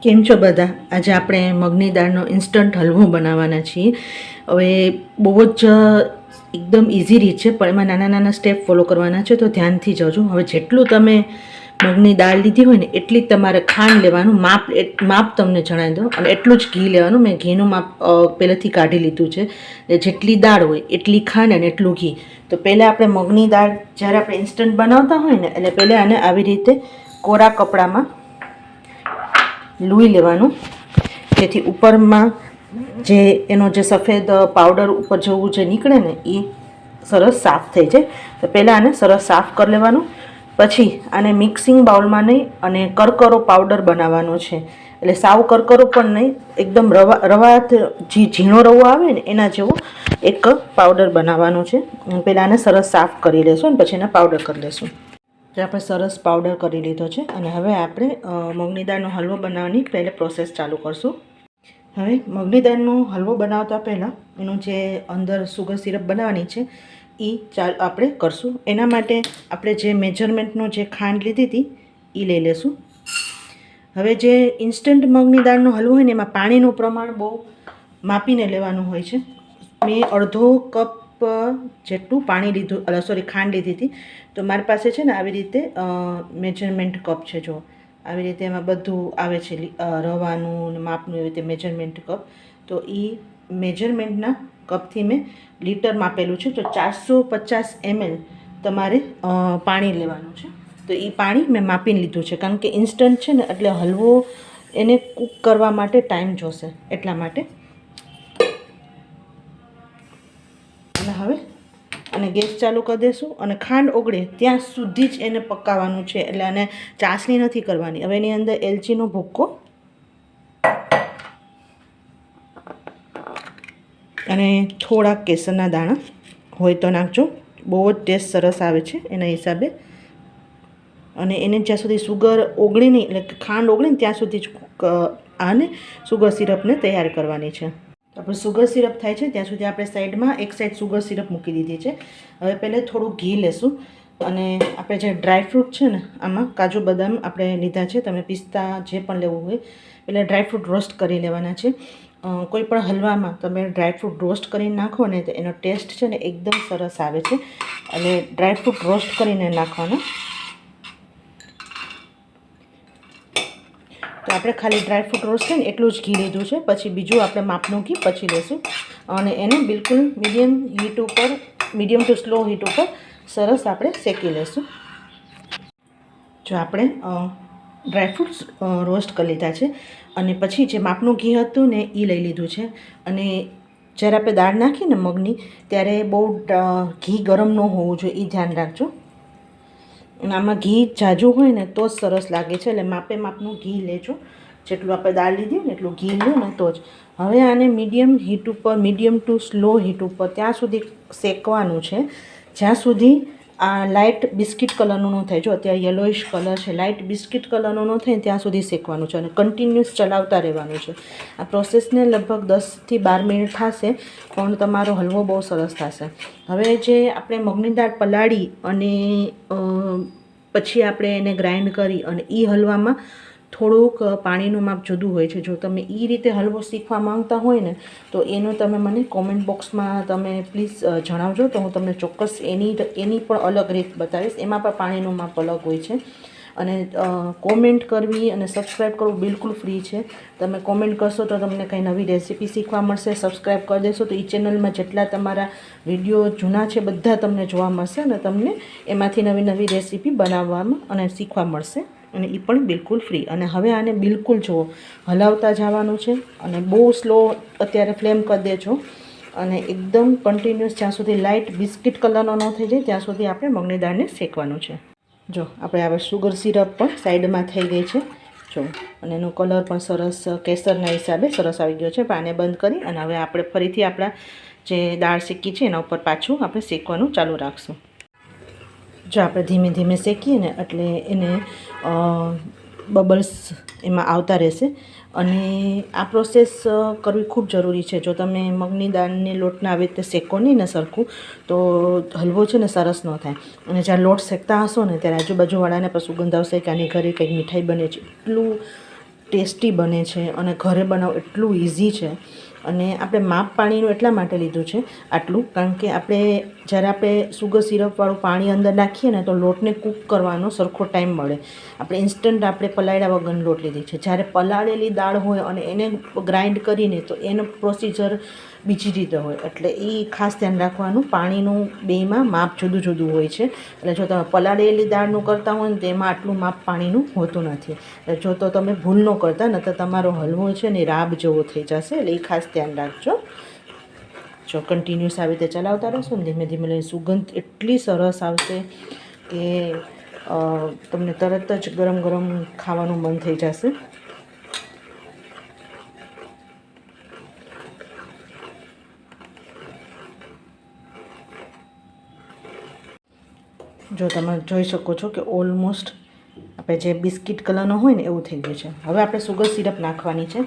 કેમ છો બધા? આજે આપણે મગની દાળનો ઇન્સ્ટન્ટ હલવો બનાવવાના છીએ. હવે બહુ જ એકદમ ઇઝી રીત છે, પણ એમાં નાના નાના સ્ટેપ ફોલો કરવાના છે, તો ધ્યાનથી જજો. હવે જેટલું તમે મગની દાળ લીધી હોય ને એટલી જ તમારે ખાંડ લેવાનું. માપ તમને જણાવી દો, અને એટલું જ ઘી લેવાનું. મેં ઘીનું માપ પહેલેથી કાઢી લીધું છે. જેટલી દાળ હોય એટલી ખાંડ અને એટલું ઘી. તો પહેલાં આપણે મગની દાળ જ્યારે આપણે ઇન્સ્ટન્ટ બનાવતા હોય ને, એટલે પહેલાં આને આવી રીતે કોરા કપડામાં લૂઈ લેવાનું, જેથી ઉપરમાં જે એનો જે સફેદ પાવડર ઉપર જેવું જે નીકળે ને એ સરસ સાફ થઈ જાય. તો પહેલાં આને સરસ સાફ કરી લેવાનું. પછી આને મિક્સિંગ બાઉલમાં નહીં અને કરકરો પાવડર બનાવવાનો છે. એટલે સાવ કરકરો પણ નહીં, એકદમ રવા જે ઝીણો રવો આવે ને એના જેવો એક પાવડર બનાવવાનો છે. પહેલાં આને સરસ સાફ કરી લેશું અને પછી એને પાવડર કરી લેશું. તો આપણે સરસ પાવડર કરી લીધો છે, અને હવે આપણે મગની દાળનો હલવો બનાવવાની પહેલે પ્રોસેસ ચાલુ કરશું. હવે મગની દાળનો હલવો બનાવતા પહેલાં એનું જે અંદર સુગર સિરપ બનાવવાની છે એ આપણે કરશું. એના માટે આપણે જે મેજરમેન્ટનો જે ખાંડ લીધી હતી એ લઈ લેશું. હવે જે ઇન્સ્ટન્ટ મગની દાળનો હલવો હોય ને એમાં પાણીનું પ્રમાણ બહુ માપીને લેવાનું હોય છે. મેં અડધો કપ જેટલું પાણી લીધું, ખાંડ લીધી હતી. તો મારી પાસે છે ને આવી રીતે મેજરમેન્ટ કપ છે. જો આવી રીતે એમાં બધું આવે છે, રવાનું ને માપનું, એવી રીતે મેજરમેન્ટ કપ. તો એ મેજરમેન્ટના કપથી મેં લીટર માપેલું છે. તો 450 ml તમારે પાણી લેવાનું છે. તો એ પાણી મેં માપીને લીધું છે, કારણ કે ઇન્સ્ટન્ટ છે ને એટલે હલવો એને કૂક કરવા માટે ટાઈમ જોશે, એટલા માટે. અને હવે અને ગેસ ચાલુ કરી દઈશું, અને ખાંડ ઓગળે ત્યાં સુધી જ એને પકાવવાનું છે. એટલે આને ચાસણી નથી કરવાની. હવે એની અંદર એલચીનો ભૂક્કો અને થોડા કેસરના દાણા હોય તો નાખજો, બહુ જ ટેસ્ટ સરસ આવે છે એના હિસાબે. અને એને જ્યાં સુધી સુગર ઓગળી નહીં, એટલે ખાંડ ઓગળે ને ત્યાં સુધી જ આને સુગર સિરપને તૈયાર કરવાની છે. તો આપણે સુગર સિરપ થાય છે ત્યાં સુધી આપણે સાઈડમાં એક સાઈડ સુગર સિરપ મૂકી દીધી છે. હવે પહેલાં થોડું ઘી લેશું, અને આપણે જે ડ્રાયફ્રૂટ છે ને આમાં કાજુ બદામ આપણે લીધા છે, તમે પિસ્તા જે પણ લેવું હોય, એટલે ડ્રાયફ્રૂટ રોસ્ટ કરી લેવાના છે. કોઈ પણ હલવામાં તમે ડ્રાયફ્રૂટ રોસ્ટ કરીને નાખો ને તો એનો ટેસ્ટ છે ને એકદમ સરસ આવે છે. અને ડ્રાયફ્રૂટ રોસ્ટ કરીને નાખવાના. તો આપણે ખાલી ડ્રાયફ્રૂટ રોસ્ટ થાય ને એટલું જ ઘી લીધું છે. પછી બીજું આપણે માપનું ઘી પછી લેશું, અને એને બિલકુલ મીડિયમ ટુ સ્લો હીટ ઉપર સરસ આપણે શેકી લેશું. જો આપણે ડ્રાયફ્રૂટ્સ રોસ્ટ કરી લીધા છે, અને પછી જે માપનું ઘી હતું ને એ લઈ લીધું છે. અને જ્યારે આપણે દાળ નાખીએ ને મગની, ત્યારે બહુ ઘી ગરમ ન હોવું જોઈએ, એ ધ્યાન રાખજો. અને આમાં ઘી ઝાઝું હોય ને તો જ સરસ લાગે છે, એટલે માપનું ઘી લેજો. જેટલું આપણે દાળ લીધી ને એટલું ઘી લો ને તો જ. હવે આને મીડિયમ ટુ સ્લો હીટ ઉપર ત્યાં સુધી શેકવાનું છે, જ્યાં સુધી આ લાઇટ બિસ્કિટ કલરનું ન થાય. જો અત્યારે યલોઇશ કલર છે, લાઇટ બિસ્કિટ કલરનું ન થાય ત્યાં સુધી શેકવાનું છે, અને કન્ટિન્યુઅસ ચલાવતા રહેવાનું છે. આ પ્રોસેસને લગભગ 10 થી 12 મિનિટ થશે, પણ તમારો હલવો બહુ સરસ થશે. હવે જે આપણે મગની દાળ પલાળી અને પછી આપણે એને ગ્રાઇન્ડ કરી, અને એ હલવામાં થોડુંક પાણીનું માપ જુદું હોય છે. જો તમે એ રીતે હલવો શીખવા માંગતા હોય ને તો એનું તમે મને કોમેન્ટ બોક્સમાં તમે પ્લીઝ જણાવજો, તો હું તમને ચોક્કસ એની પણ અલગ રીત બતાવીશ. એમાં પણ પાણીનું માપ અલગ હોય છે. અને કોમેન્ટ કરવી અને સબસ્ક્રાઈબ કરવું બિલકુલ ફ્રી છે. તમે કોમેન્ટ કરશો તો તમને કંઈ નવી રેસીપી શીખવા મળશે. સબસ્ક્રાઈબ કરી દેશો તો એ ચેનલમાં જેટલા તમારા વિડીયો જૂના છે બધા તમને જોવા મળશે, અને તમને એમાંથી નવી રેસીપી બનાવવામાં અને શીખવા મળશે, અને એ પણ બિલકુલ ફ્રી. અને હવે આને બિલકુલ જુઓ, હલાવતા જવાનું છે, અને બહુ સ્લો અત્યારે ફ્લેમ કરી દેજો, અને એકદમ કન્ટિન્યુઅસ જ્યાં સુધી લાઇટ બિસ્કિટ કલરનો ન થઈ જાય ત્યાં સુધી આપણે મગની દાળને શેકવાનું છે. જો આપણે હવે સુગર સિરપ પણ સાઈડમાં થઈ ગઈ છે, જો, અને એનો કલર પણ સરસ કેસરના હિસાબે સરસ આવી ગયો છે. પાને બંધ કરી અને હવે આપણે ફરીથી આપણા જે દાળ શેકી છે એના ઉપર પાછું આપણે શેકવાનું ચાલુ રાખશું. જો આપણે ધીમે ધીમે શેકીએ ને એટલે એને બબલ્સ એમાં આવતા રહેશે. અને આ પ્રોસેસ કરવી ખૂબ જરૂરી છે. જો તમે મગની દાળની લોટને આવી રીતે શેકો નહીં ને સરખું, તો હલવો છે ને સરસ ન થાય. અને જ્યારે લોટ શેકતા હશો ને ત્યારે આજુબાજુવાળાને પણ સુગંધ આવશે કે આની ઘરે કંઈક મીઠાઈ બને છે. એટલું ટેસ્ટી બને છે અને ઘરે બનાવો એટલું ઇઝી છે. અને આપણે માપ પાણીનું એટલા માટે લીધું છે આટલું, કારણ કે જ્યારે આપણે સુગર સિરપવાળું પાણી અંદર નાખીએ ને તો લોટને કૂક કરવાનો સરખો ટાઈમ મળે. આપણે ઇન્સ્ટન્ટ આપણે પલાળ્યા વગરનો લોટ લીધી છે. જ્યારે પલાળેલી દાળ હોય અને એને ગ્રાઇન્ડ કરીને તો એનો પ્રોસિજર બીજી રીતે હોય, એટલે એ ખાસ ધ્યાન રાખવાનું. પાણીનું બેયમાં માપ જુદું જુદું હોય છે. એટલે જો તમે પલાળેલી દાળનું કરતા હોય ને તો એમાં આટલું માપ પાણીનું હોતું નથી. એટલે જો તો તમે ભૂલ ન કરતા, ન તો તમારો હલવો છે ને રાબ જેવો થઈ જશે. એટલે એ ખાસ ધ્યાન રાખજો. જો કન્ટિન્યુઅસ આવી રીતે ચલાવતા રહેશો ને ધીમે ધીમે લઈને સુગંધ એટલી સરસ આવશે કે તમને તરત જ ગરમ ગરમ ખાવાનું મન થઈ જશે. જો તમે જોઈ શકો છો કે ઓલમોસ્ટ આપણે જે બિસ્કિટ કલરનો હોય ને એવું થઈ ગયું છે. હવે આપણે સુગર સિરપ નાખવાની છે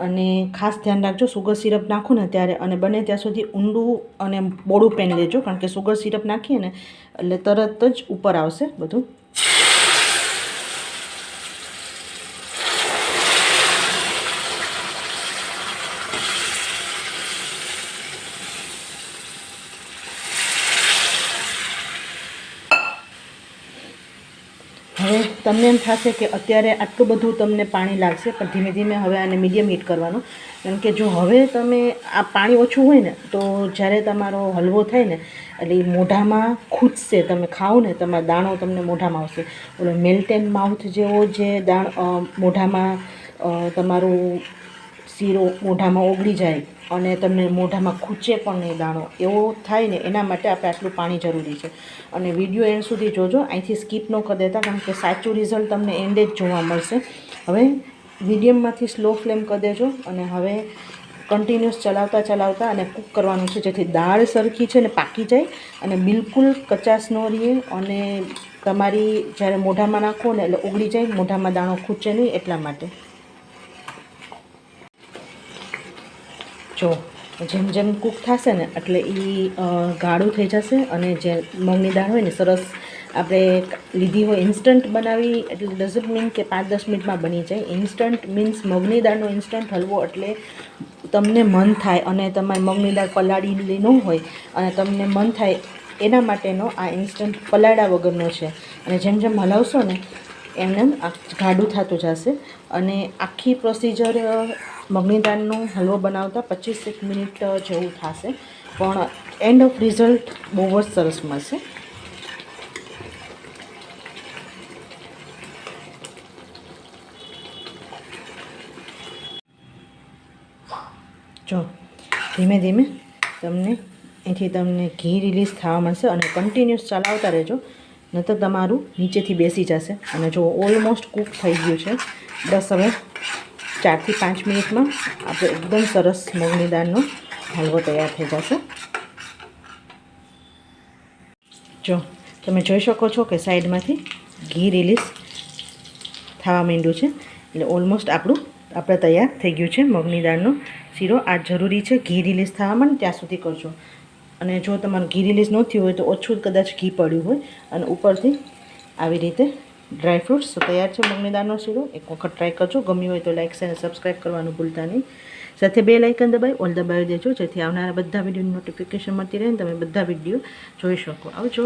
અને ખાસ ધ્યાન રાખજો સુગર સિરપ નાખો ને ત્યારે, અને બને ત્યાં સુધી ઊંડું અને બોળું પેન લેજો, કારણ કે સુગર સિરપ નાખીએ ને એટલે તરત જ ઉપર આવશે બધું. હવે તમને એમ થશે કે અત્યારે આટલું બધું તમને પાણી લાગશે, પણ ધીમે ધીમે હવે આને મીડિયમ હીટ કરવાનું. કારણ કે જો હવે તમે આ પાણી ઓછું હોય ને તો જ્યારે તમારો હલવો થાય ને એટલે એ મોઢામાં ખૂંચશે. તમે ખાઓ ને તમારો દાણો તમને મોઢામાં આવશે. ઓલો મેલ્ટ એન્ડ માઉથ જેવો જે મોઢામાં તમારું શીરો મોઢામાં ઓગળી જાય અને તમને મોઢામાં ખૂંચે પણ નહીં દાણો, એવો થાય ને એના માટે આપણે આટલું પાણી જરૂરી છે. અને વિડીયો એન્ડ સુધી જોજો, અહીંથી સ્કીપ ન કરી દેતા, કારણ કે સાચું રિઝલ્ટ તમને એન્ડે જ જોવા મળશે. હવે મીડિયમમાંથી સ્લો ફ્લેમ કરી દેજો અને હવે કન્ટિન્યુઅસ ચલાવતા અને કૂક કરવાનું છે, જેથી દાળ સરખી છે ને પાકી જાય અને બિલકુલ કચાશ ન રહે. અને તમારી જ્યારે મોઢામાં નાખો ને એટલે ઓગળી જાય, મોઢામાં દાણો ખૂંચે નહીં, એટલા માટે. જો જેમ જેમ કૂક થશે ને એટલે એ ગાઢું થઈ જશે. અને જે મગની દાળ હોય ને સરસ આપણે લીધી હોય, ઇન્સ્ટન્ટ બનાવી એટલે ડઝન્ટ મીન કે 5-10 મિનિટમાં બની જાય. ઇન્સ્ટન્ટ મીન્સ મગની દાળનો ઇન્સ્ટન્ટ હલવો એટલે તમને મન થાય અને તમારી મગની દાળ પલાળેલી ન હોય અને તમને મન થાય એના માટેનો આ ઇન્સ્ટન્ટ પલાળ્યા વગરનો છે. અને જેમ જેમ હલાવશો ને એમને ગાઢું થતું જશે. અને આખી પ્રોસિજર મગની દાળનો હલવો બનાવતા 25 મિનિટ જેવું થશે, પણ એન્ડ ઓફ રિઝલ્ટ બહુ જ સરસ મળશે. જો ધીમે ધીમે અહીંથી તમને ઘી રિલીઝ થવા મળશે અને કન્ટિન્યુઅસ ચલાવતા રહેજો, નહીં તો તમારું નીચેથી બેસી જશે. અને જો ઓલમોસ્ટ કૂક થઈ ગયું છે. બસ હવે 4 થી 5 મિનિટમાં આપણે એકદમ સરસ મગની દાળનો હલવો તૈયાર થઈ જશે. જો તમે જોઈ શકો છો કે સાઈડમાંથી ઘી રિલીઝ થવા માંડ્યું છે, એટલે ઓલમોસ્ટ આપણે તૈયાર થઈ ગયું છે મગની દાળનો શીરો. આ જરૂરી છે, ઘી રિલીઝ થવા માંડે ત્યાં સુધી કરજો. અને જો તમારું ઘી રિલીઝ ન થયું હોય તો ઓછું કદાચ ઘી પડ્યું હોય, અને ઉપરથી આવી રીતે ડ્રાયફ્રૂટ્સ તૈયાર છે મગની દાળનો શીરો. એક વખત ટ્રાય કરજો. ગમ્યું હોય તો લાઇક અને સબસ્ક્રાઈબ કરવાનું ભૂલતા નહીં. સાથે બેલ આઇકન દબાવી ઓલ દબાવી દેજો, જેથી આવનારા બધા વિડીયોની નોટિફિકેશન મળતી રહે ને તમે બધા વિડીયો જોઈ શકો. આવજો.